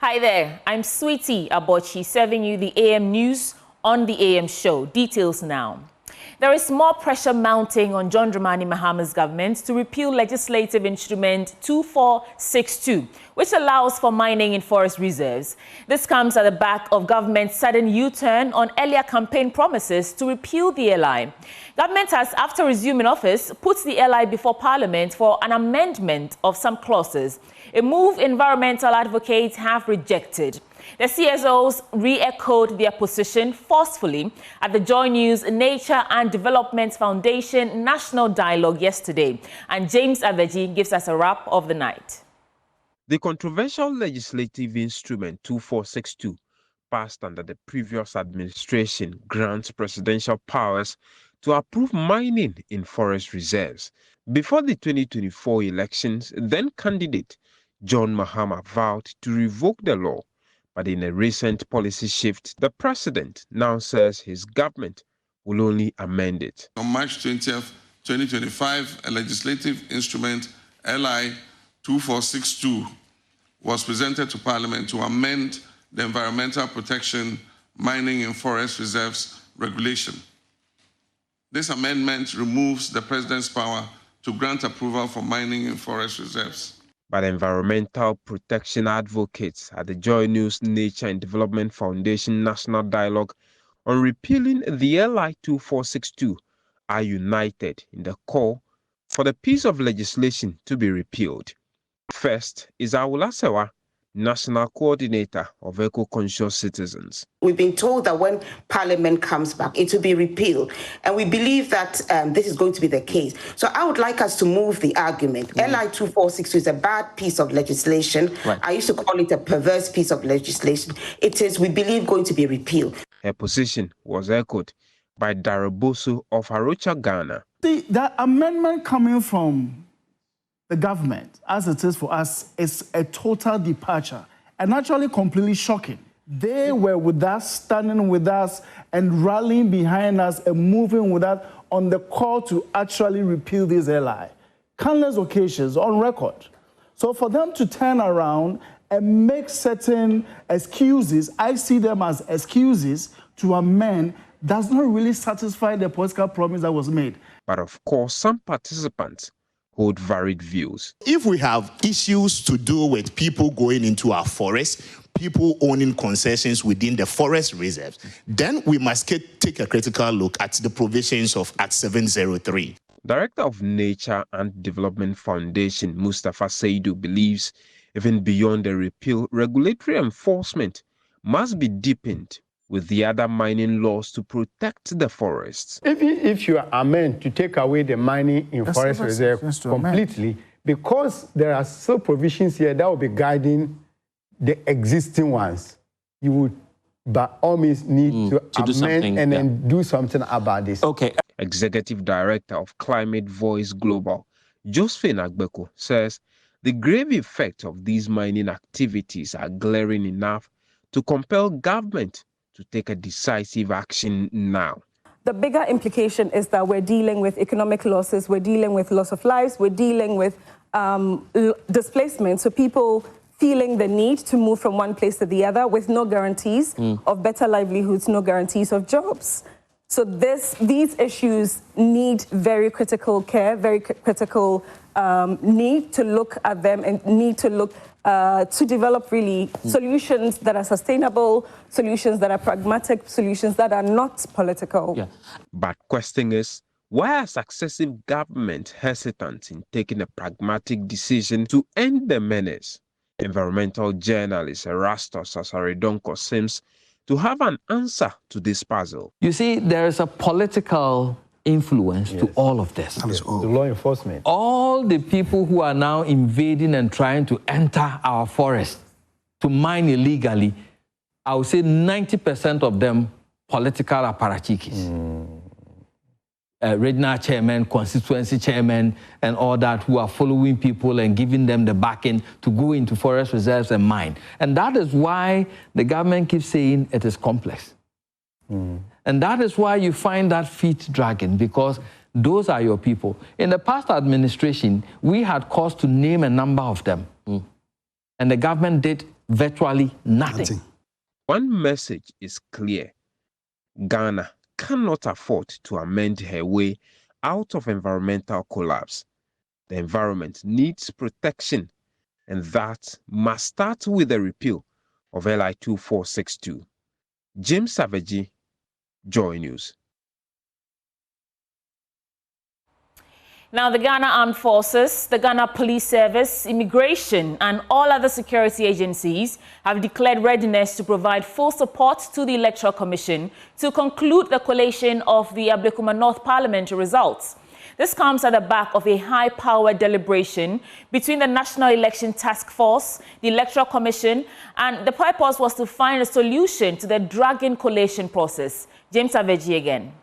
Hi there, I'm Sweetie Abochi, serving you the AM news on the AM show. Details now. There is more pressure mounting on John Dramani Mahama's government to repeal legislative instrument 2462, which allows for mining in forest reserves. This comes at the back of government's sudden U-turn on earlier campaign promises to repeal the LI. Government has, after resuming office, put the LI before Parliament for an amendment of some clauses, a move environmental advocates have rejected. The CSOs re-echoed their position forcefully at the Joy News Nature and Development Foundation National Dialogue yesterday. And James Aveji gives us a wrap of the night. The controversial legislative instrument 2462, passed under the previous administration, grants presidential powers to approve mining in forest reserves. Before the 2024 elections, then candidate John Mahama vowed to revoke the law. But in a recent policy shift, the president now says his government will only amend it. On March 20th, 2025, a legislative instrument, LI 2462, was presented to Parliament to amend the Environmental Protection Mining in Forest Reserves Regulation. This amendment removes the president's power to grant approval for mining in forest reserves. But environmental protection advocates at the Joy News Nature and Development Foundation National Dialogue on repealing the LI 2462 are united in the call for the piece of legislation to be repealed. First is Awulasewa, National Coordinator of Eco-Conscious Citizens. We've been told that when Parliament comes back, it will be repealed. And we believe that this is going to be the case. So I would like us to move the argument. LI 2462 is a bad piece of legislation. Right. I used to call it a perverse piece of legislation. It is, we believe, going to be repealed. Her position was echoed by Daraboso of Arocha, Ghana. The amendment coming from the government, as it is for us, is a total departure and actually completely shocking. They were with us, standing with us, and rallying behind us and moving with us on the call to actually repeal this LI. Countless occasions on record. So for them to turn around and make certain excuses, I see them as excuses to amend, does not really satisfy the political promise that was made. But of course, some participants hold varied views. If we have issues to do with people going into our forests, people owning concessions within the forest reserves, then we must take a critical look at the provisions of Act 703. Director of Nature and Development Foundation, Mustafa Saidu, believes even beyond the repeal, regulatory enforcement must be deepened with the other mining laws to protect the forests. If you are meant to take away the mining in forest reserve completely, because there are still provisions here that will be guiding the existing ones, you would by all means need to amend and then do something about this. Okay. Executive Director of Climate Voice Global, Josephine Agbeko, says the grave effects of these mining activities are glaring enough to compel government to take a decisive action now. The bigger implication is that we're dealing with economic losses, we're dealing with loss of lives, we're dealing with displacement. So people feeling the need to move from one place to the other with no guarantees of better livelihoods, no guarantees of jobs. So these issues need very critical care, very critical need to look at them and need to look to develop really solutions that are sustainable, solutions that are pragmatic, solutions that are not political. Yeah. But question is, why are successive governments hesitant in taking a pragmatic decision to end the menace? Environmental journalist Erastus Asaredonko seems to have an answer to this puzzle. You see, there is a political influence to all of this. The law enforcement. All the people who are now invading and trying to enter our forest to mine illegally, I would say 90% of them political apparatchiks. Regional chairman, constituency chairman, and all that, who are following people and giving them the backing to go into forest reserves and mine. And that is why the government keeps saying it is complex. And that is why you find that feet dragging, because those are your people. In the past administration, we had cause to name a number of them. And the government did virtually nothing. One message is clear. Ghana cannot afford to amend her way out of environmental collapse. The environment needs protection, and that must start with the repeal of LI 2462. James Savage, Joy News. Now, the Ghana Armed Forces, the Ghana Police Service, Immigration, and all other security agencies have declared readiness to provide full support to the Electoral Commission to conclude the collation of the Ablekuma North parliamentary results. This comes at the back of a high-powered deliberation between the National Election Task Force, the Electoral Commission, and the purpose was to find a solution to the dragging collation process. James Savage again.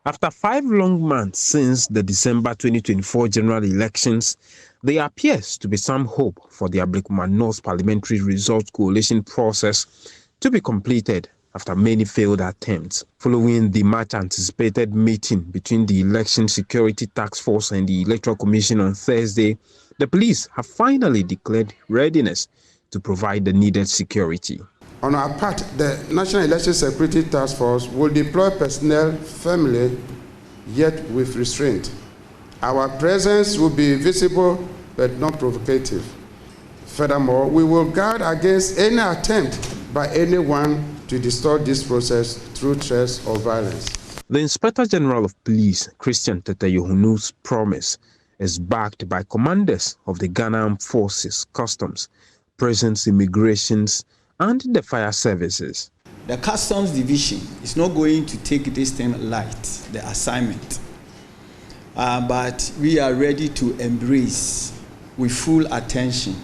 After 5 long months since the December 2024 general elections, there appears to be some hope for the Ablekuma North parliamentary results coalition process to be completed after many failed attempts. Following the much-anticipated meeting between the Election Security Task Force and the Electoral Commission on Thursday, the police have finally declared readiness to provide the needed security. On our part, the National Election Security Task Force will deploy personnel firmly, yet with restraint. Our presence will be visible but not provocative. Furthermore, we will guard against any attempt by anyone to distort this process through threats or violence. The Inspector General of Police, Christian Tete-Yohunu's promise is backed by commanders of the Ghana Armed Forces, Customs, Prisons, Immigrations, and the fire services. The Customs Division is not going to take this thing light, the assignment. But we are ready to embrace with full attention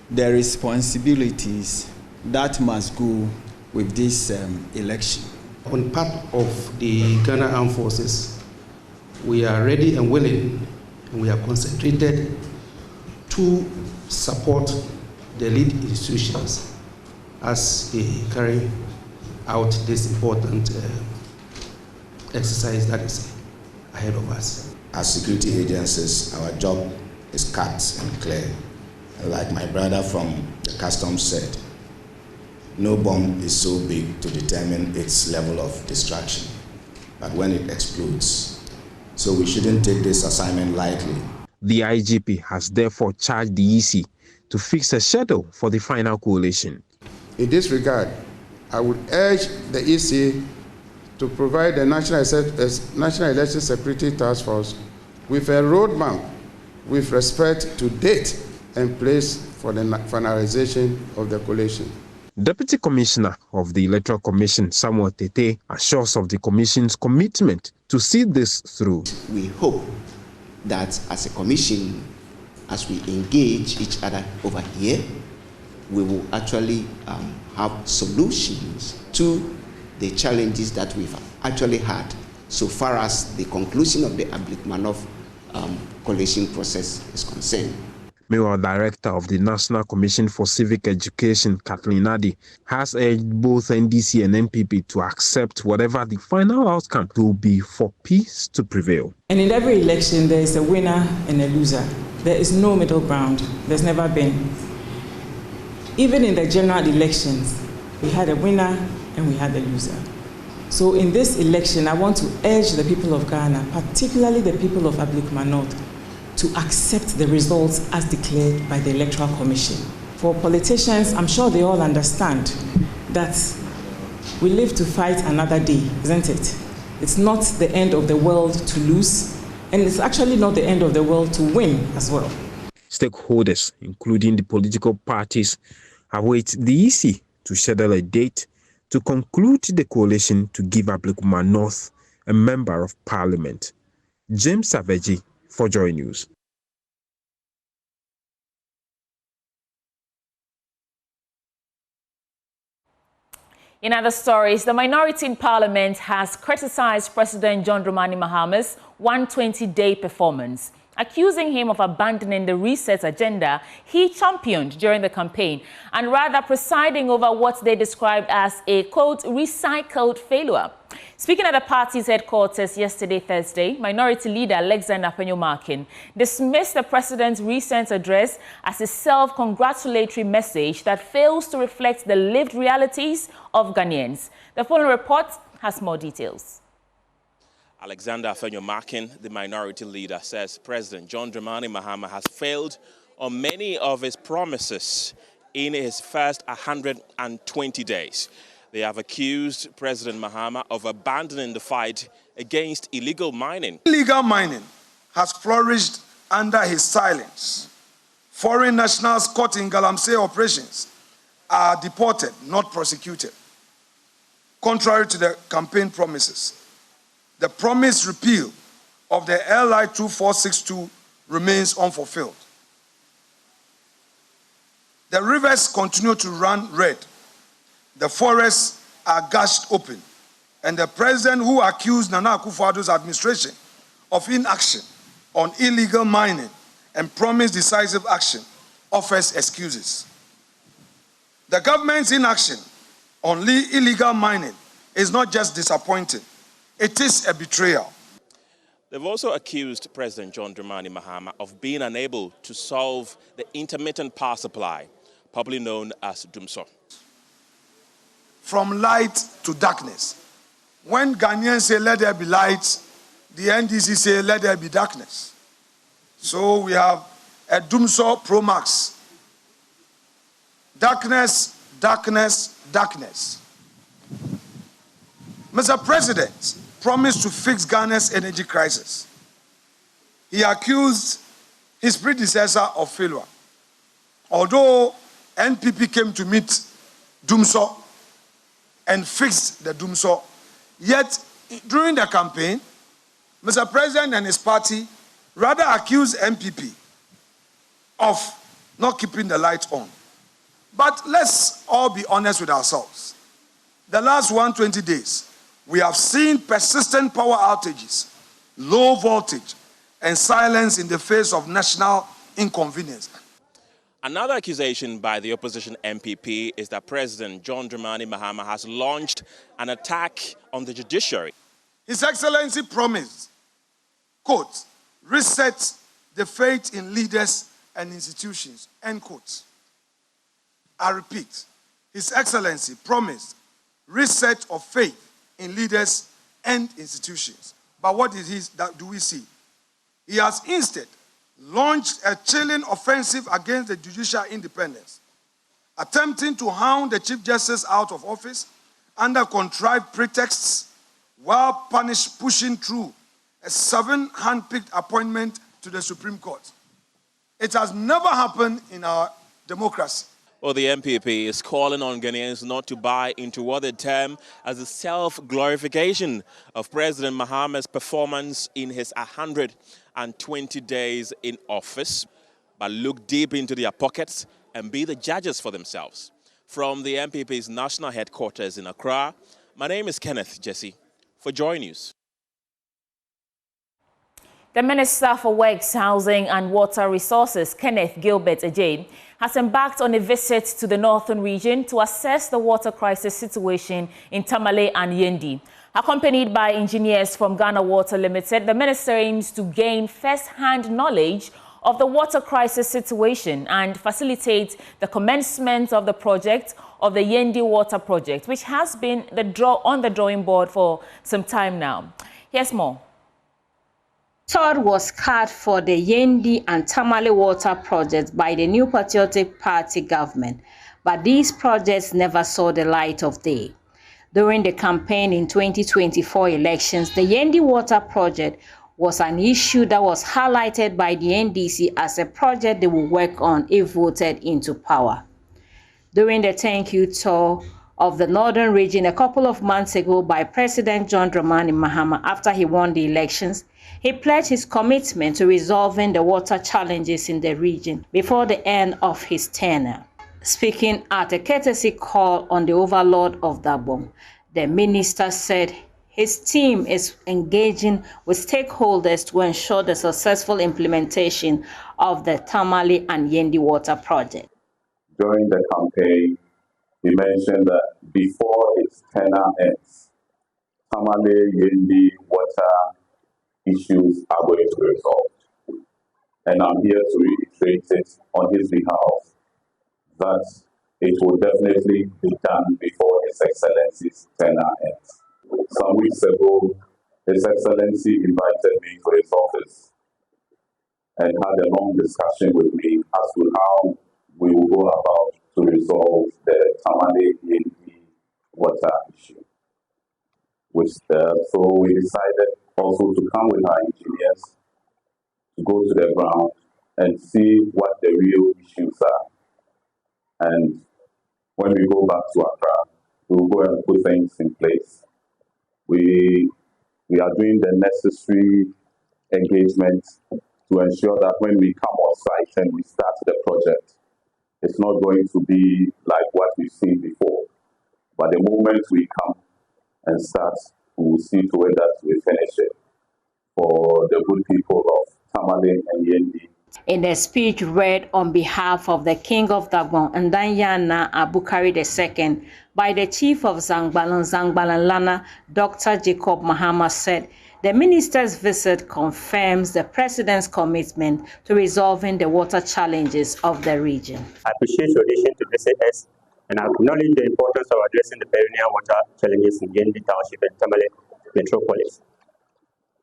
the responsibilities that must go with this election. On part of the Ghana Armed Forces, we are ready and willing, and we are concentrated to support the lead institutions as they carry out this important exercise that is ahead of us. As security agencies, our job is cut and clear. Like my brother from the Customs said, no bomb is so big to determine its level of destruction, but when it explodes. So we shouldn't take this assignment lightly. The IGP has therefore charged the EC to fix a schedule for the final coalition. In this regard, I would urge the EC to provide the National Election Security Task Force with a roadmap with respect to date and place for the finalization of the collation. Deputy Commissioner of the Electoral Commission, Samuel Tete, assures of the Commission's commitment to see this through. We hope that as a Commission, as we engage each other over here, we will actually have solutions to the challenges that we've actually had so far as the conclusion of the Ablekuma North collation process is concerned. Meanwhile, Director of the National Commission for Civic Education, Kathleen Adi, has urged both NDC and NPP to accept whatever the final outcome will be for peace to prevail. And in every election, there is a winner and a loser. There is no middle ground. There's never been. Even in the general elections, we had a winner and we had a loser. So in this election, I want to urge the people of Ghana, particularly the people of Ablekuma North, to accept the results as declared by the Electoral Commission. For politicians, I'm sure they all understand that we live to fight another day, isn't it? It's not the end of the world to lose, and it's actually not the end of the world to win as well. Stakeholders, including the political parties, await the EC to schedule a date to conclude the coalition to give Ablekuma North a member of parliament. James Savage for Joy News. In other stories, the minority in Parliament has criticized President John Dramani Mahama's 120-day performance accusing him of abandoning the reset agenda he championed during the campaign and rather presiding over what they described as a, quote, recycled failure. Speaking at the party's headquarters yesterday, Thursday, Minority Leader Afenyo-Markin dismissed the president's recent address as a self-congratulatory message that fails to reflect the lived realities of Ghanaians. The following report has more details. Afenyo-Markin, the Minority Leader, says President John Dramani Mahama has failed on many of his promises in his first 120 days. They have accused President Mahama of abandoning the fight against illegal mining. Illegal mining has flourished under his silence. Foreign nationals caught in Galamsey operations are deported, not prosecuted. Contrary to the campaign promises, the promised repeal of the LI 2462 remains unfulfilled. The rivers continue to run red. The forests are gashed open, and the president who accused Nana Akufo-Addo's administration of inaction on illegal mining and promised decisive action offers excuses. The government's inaction on illegal mining is not just disappointing, it is a betrayal. They've also accused President John Dramani Mahama of being unable to solve the intermittent power supply, popularly known as DUMSO. From light to darkness. When Ghanaians say, let there be light, the NDC say, let there be darkness. So we have a DUMSO Pro Max. Darkness, darkness, darkness. Mr. President promised to fix Ghana's energy crisis. He accused his predecessor of failure. Although NPP came to meet DUMSO and fixed the DUMSO, yet during the campaign, Mr. President and his party rather accused NPP of not keeping the light on. But let's all be honest with ourselves. The last 120 days, we have seen persistent power outages, low voltage, and silence in the face of national inconvenience. Another accusation by the opposition NPP is that President John Dramani Mahama has launched an attack on the judiciary. His Excellency promised, quote, reset the faith in leaders and institutions, end quote. I repeat, His Excellency promised reset of faith in leaders and institutions. But what do we see? He has instead launched a chilling offensive against the judicial independence, attempting to hound the Chief Justice out of office under contrived pretexts while pushing through a 7 hand-picked appointment to the Supreme Court. It has never happened in our democracy. Well, the NPP is calling on Ghanaians not to buy into what they term as a self-glorification of President Mahama's performance in his 120 days in office, but look deep into their pockets and be the judges for themselves. From the NPP's national headquarters in Accra, my name is Kenneth Jesse for Joy News. The Minister for Works, Housing and Water Resources, Kenneth Gilbert Ajay, has embarked on a visit to the northern region to assess the water crisis situation in Tamale and Yendi. Accompanied by engineers from Ghana Water Limited, the minister aims to gain first-hand knowledge of the water crisis situation and facilitate the commencement of the project of the Yendi Water Project, which has been on the drawing board for some time now. Here's more. Third was cut for the Yendi and Tamale water projects by the New Patriotic Party government, but these projects never saw the light of day. During the campaign in 2024 elections, the Yendi water project was an issue that was highlighted by the NDC as a project they will work on if voted into power. During the thank you tour of the northern region a couple of months ago by President John Dramani Mahama after he won the elections, he pledged his commitment to resolving the water challenges in the region before the end of his tenure. Speaking at a courtesy call on the overlord of Dabong, the minister said his team is engaging with stakeholders to ensure the successful implementation of the Tamale and Yendi water project. During the campaign, he mentioned that before its tenure ends, Tamale Yendi water issues are going to be resolved. And I'm here to reiterate it on his behalf that it will definitely be done before His Excellency's tenure ends. Some weeks ago, His Excellency invited me to his office and had a long discussion with me as to how we will go about to resolve the Tamale Yendi water issue. So we decided also to come with our engineers to go to the ground and see what the real issues are. And when we go back to Accra, we will go and put things in place. We are doing the necessary engagement to ensure that when we come on site and we start the project, it's not going to be like what we've seen before. But the moment we come and start, we will see to it that we finish it for the good people of Tamale and Yendi. In a speech read on behalf of the King of Dagbon, Ndanyana Abukari II, by the Chief of Zangbalan Lana, Dr. Jacob Mahama said, the minister's visit confirms the president's commitment to resolving the water challenges of the region. I appreciate your addition to visit us and acknowledge the importance of addressing the perennial water challenges in Yendi Township and Tamale Metropolis.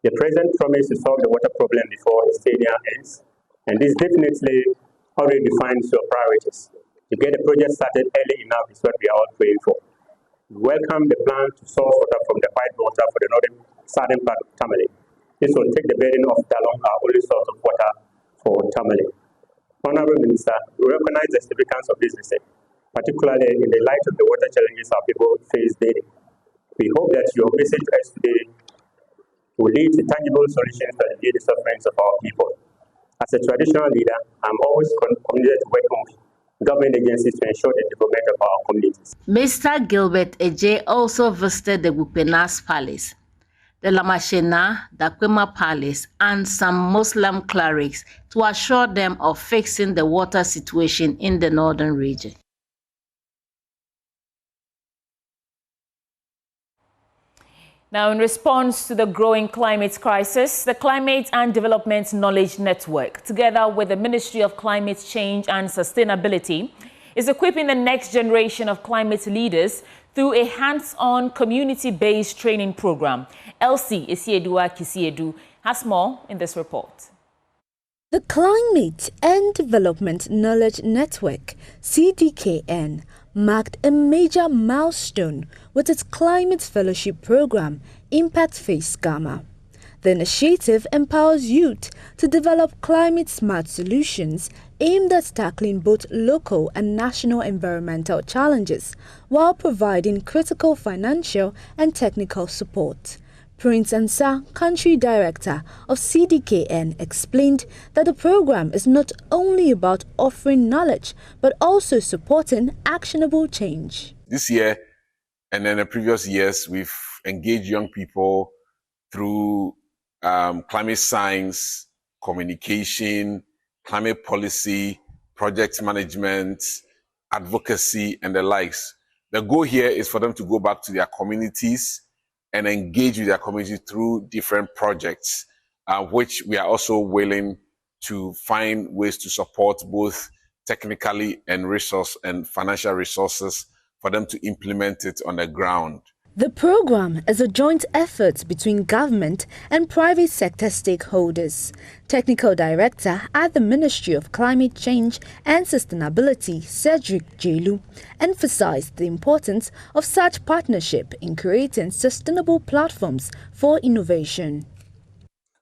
The president promised to solve the water problem before his tenure ends, and this definitely already defines your priorities. To get the project started early enough is what we are all praying for. We welcome the plan to source water from the white water for the southern part of Tamale. This will take the burden of Dalong, our only source of water for Tamale. Honorable Minister, we recognize the significance of this visit, particularly in the light of the water challenges our people face daily. We hope that your message to us today will lead to tangible solutions to alleviate the sufferings of our people. As a traditional leader, I'm always committed to working with government agencies to ensure the development of our communities. Mr. Gilbert Eje also visited the Gupenas Palace, the Lamashena, the Ablekuma Palace, and some Muslim clerics to assure them of fixing the water situation in the northern region. Now, in response to the growing climate crisis, the Climate and Development Knowledge Network, together with the Ministry of Climate Change and Sustainability, is equipping the next generation of climate leaders through a hands-on, community-based training program. Elsie Isiedua Kisiedu has more in this report. The Climate and Development Knowledge Network, CDKN, marked a major milestone with its Climate Fellowship Program, Impact Phase Gamma. The initiative empowers youth to develop climate-smart solutions aimed at tackling both local and national environmental challenges while providing critical financial and technical support. Prince Ansah, Country Director of CDKN, explained that the program is not only about offering knowledge, but also supporting actionable change. This year, and then the previous years, we've engaged young people through climate science, communication, climate policy, project management, advocacy, and the likes. The goal here is for them to go back to their communities and engage with their community through different projects, which we are also willing to find ways to support both technically and resource and financial resources for them to implement it on the ground. The program is a joint effort between government and private sector stakeholders. Technical Director at the Ministry of Climate Change and Sustainability, Cedric Jelu, emphasized the importance of such partnership in creating sustainable platforms for innovation.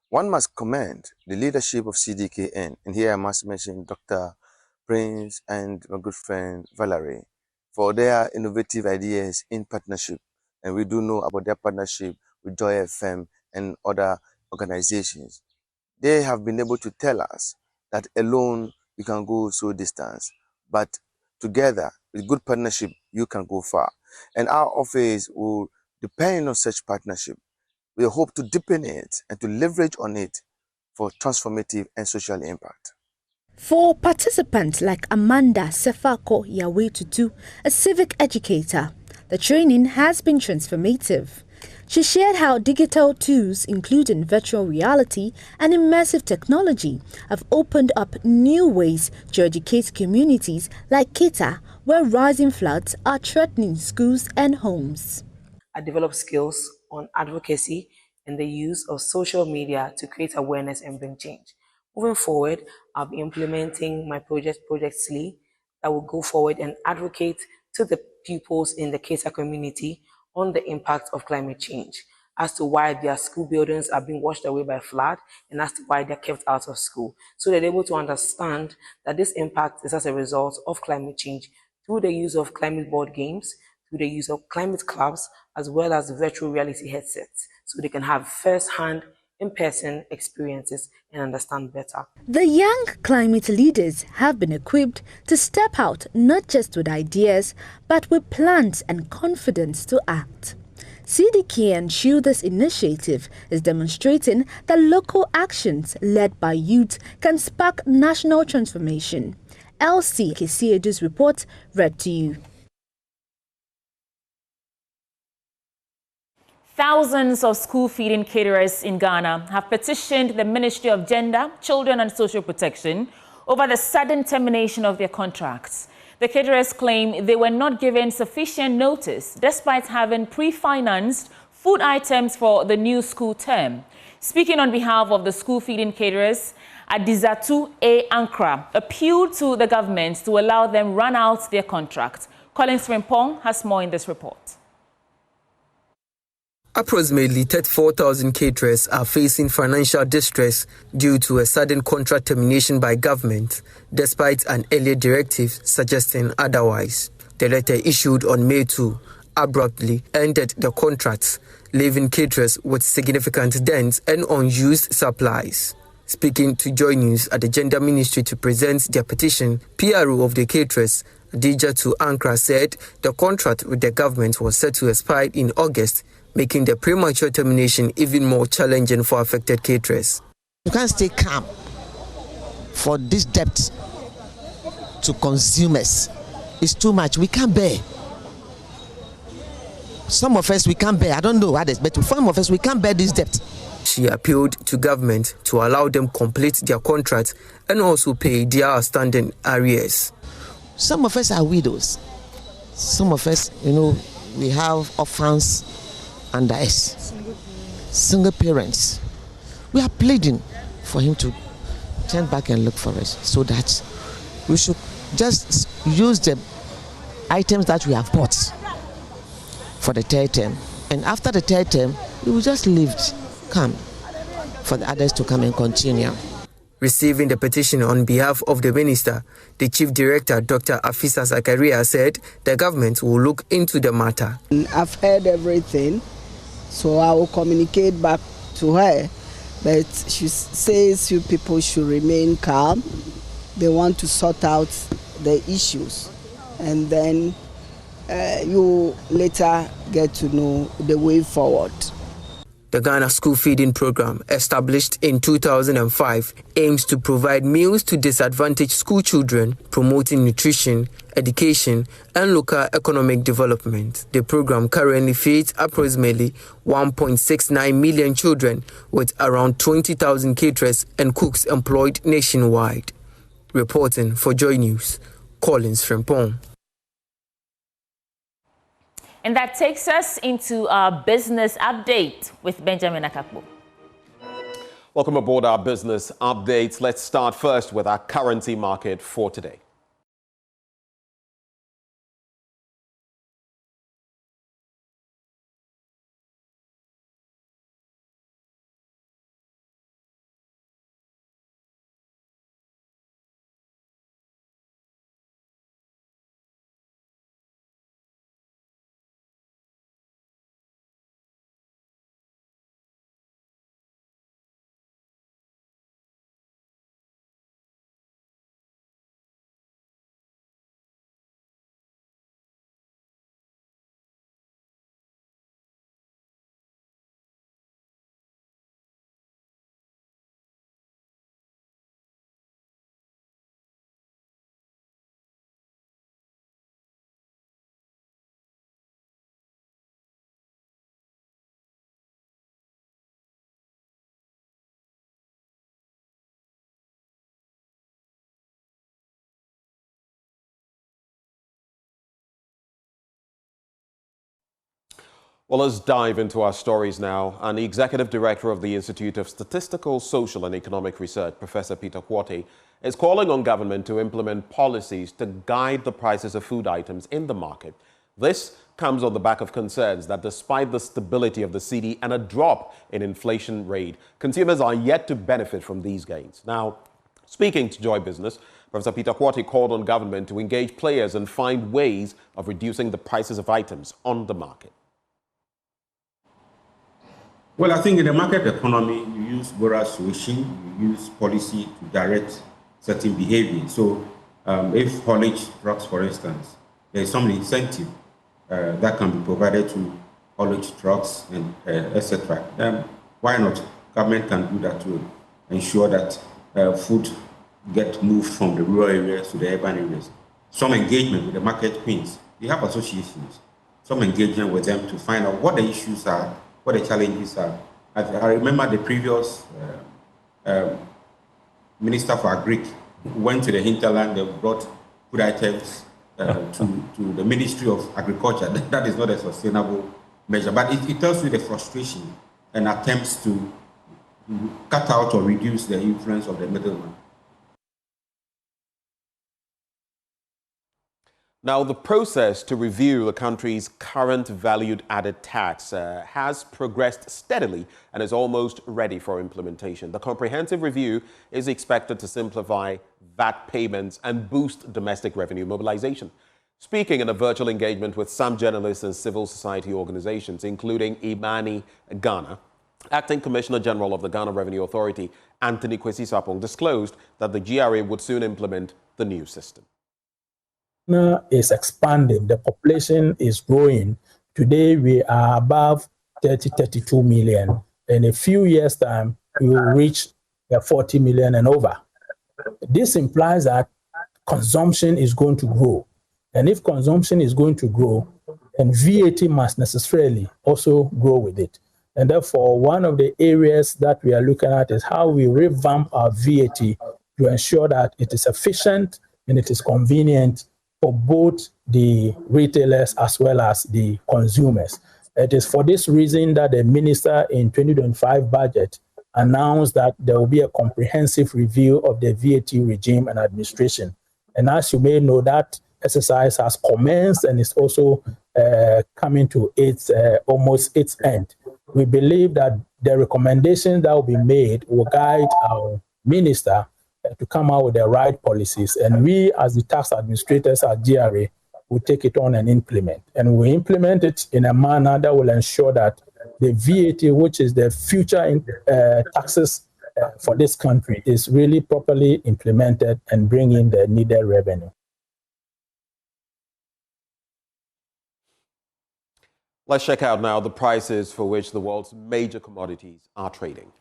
One must commend the leadership of CDKN, and here I must mention Dr. Prince and my good friend Valerie, for their innovative ideas in partnership. And we do know about their partnership with Joy FM and other organizations. They have been able to tell us that alone we can go so distance, but together with good partnership, you can go far. And our office will depend on such partnership We hope to deepen it and to leverage on it for transformative and social impact. For participants like Amanda Sefako Yawetutu, a civic educator, the training has been transformative. She shared how digital tools, including virtual reality and immersive technology, have opened up new ways to educate communities like Keta, where rising floods are threatening schools and homes. I developed skills on advocacy and the use of social media to create awareness and bring change. Moving forward, I'll be implementing my Project SLE that will go forward and advocate to the pupils in the Keta community on the impact of climate change, as to why their school buildings are being washed away by flood and as to why they're kept out of school. So they're able to understand that this impact is as a result of climate change through the use of climate board games, through the use of climate clubs, as well as virtual reality headsets, so they can have first-hand, in-person experiences and understand better. The young climate leaders have been equipped to step out not just with ideas, but with plans and confidence to act. CDK ensure this initiative is demonstrating that local actions led by youth can spark national transformation. LC Kesiedu's report read to you. Thousands of school feeding caterers in Ghana have petitioned the Ministry of Gender, Children and Social Protection over the sudden termination of their contracts. The caterers claim they were not given sufficient notice despite having pre-financed food items for the new school term. Speaking on behalf of the school feeding caterers, Adizatu A. Ankra appealed to the government to allow them run out their contract. Collins Frimpong has more in this report. Approximately 34,000 caterers are facing financial distress due to a sudden contract termination by government, despite an earlier directive suggesting otherwise. The letter issued on May 2 abruptly ended the contracts, leaving caterers with significant dents and unused supplies. Speaking to Joy News at the Gender Ministry to present their petition, PRO of the caterers, Adijatu Ankra, said the contract with the government was set to expire in August, making the premature termination even more challenging for affected caterers. You can't stay calm for this debt to consumers. It's too much. We can't bear. Some of us, we can't bear. I don't know others, but some of us, we can't bear this debt. She appealed to government to allow them complete their contract and also pay their outstanding arrears. Some of us are widows. Some of us, we have orphans under us, single parents. We are pleading for him to turn back and look for us so that we should just use the items that we have bought for the third term. And after the third term, we will just leave come for the others to come and continue. Receiving the petition on behalf of the minister, the chief director, Dr. Afisa Zakaria, said the government will look into the matter. I've heard everything, so I will communicate back to her, but she says you people should remain calm. They want to sort out the issues, and then you later get to know the way forward. The Ghana School Feeding Program, established in 2005, aims to provide meals to disadvantaged school children, promoting nutrition, education, and local economic development. The program currently feeds approximately 1.69 million children, with around 20,000 caterers and cooks employed nationwide. Reporting for Joy News, Collins Frimpong. And that takes us into our business update with Benjamin Akakpo. Welcome aboard our business updates. Let's start first with our currency market for today. Well, let's dive into our stories now. And the Executive Director of the Institute of Statistical, Social and Economic Research, Professor Peter Quartey, is calling on government to implement policies to guide the prices of food items in the market. This comes on the back of concerns that despite the stability of the cedi and a drop in inflation rate, consumers are yet to benefit from these gains. Now, speaking to Joy Business, Professor Peter Quartey called on government to engage players and find ways of reducing the prices of items on the market. Well, I think in the market economy, you use moral suasion, you use policy to direct certain behavior. So if haulage trucks, for instance, there is some incentive that can be provided to haulage trucks and etc. Why not? Government can do that to ensure that food get moved from the rural areas to the urban areas. Some engagement with the market queens. They have associations. Some engagement with them to find out what the issues are, what the challenges are. I remember the previous Minister for Agric went to the hinterland, they brought food items to the Ministry of Agriculture. That is not a sustainable measure, but it tells you the frustration and attempts to cut out or reduce the influence of the middleman. Now, the process to review the country's current value-added tax has progressed steadily and is almost ready for implementation. The comprehensive review is expected to simplify VAT payments and boost domestic revenue mobilization. Speaking in a virtual engagement with some journalists and civil society organizations, including Imani Ghana, Acting Commissioner General of the Ghana Revenue Authority, Anthony Kwesi Sapong, disclosed that the GRA would soon implement the new system. Is expanding. The population is growing. Today, we are above 32 million. In a few years' time, we will reach 40 million and over. This implies that consumption is going to grow. And if consumption is going to grow, then VAT must necessarily also grow with it. And therefore, one of the areas that we are looking at is how we revamp our VAT to ensure that it is efficient and it is convenient for both the retailers as well as the consumers. It is for this reason that the minister in 2025 budget announced that there will be a comprehensive review of the VAT regime and administration. And as you may know, that exercise has commenced and is also coming to its almost its end. We believe that the recommendations that will be made will guide our minister to come out with the right policies. And we, as the tax administrators at GRA, will take it on and implement. And we implement it in a manner that will ensure that the VAT, which is the future taxes for this country, is really properly implemented and bring in the needed revenue. Let's check out now the prices for which the world's major commodities are trading.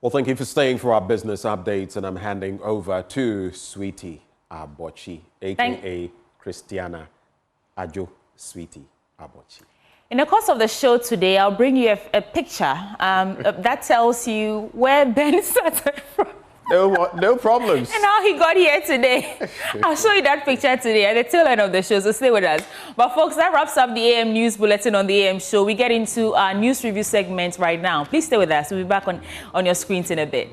Well, thank you for staying for our business updates, and I'm handing over to Sweetie Abochi, a.k.a. Christiana Ajo Sweetie Abochi. In the course of the show today, I'll bring you a picture that tells you where Ben started from. No problems. And how he got here today. I'll show you that picture today at the tail end of the show, so stay with us. But folks, that wraps up the AM News Bulletin on the AM Show. We get into our news review segment right now. Please stay with us. We'll be back on your screens in a bit.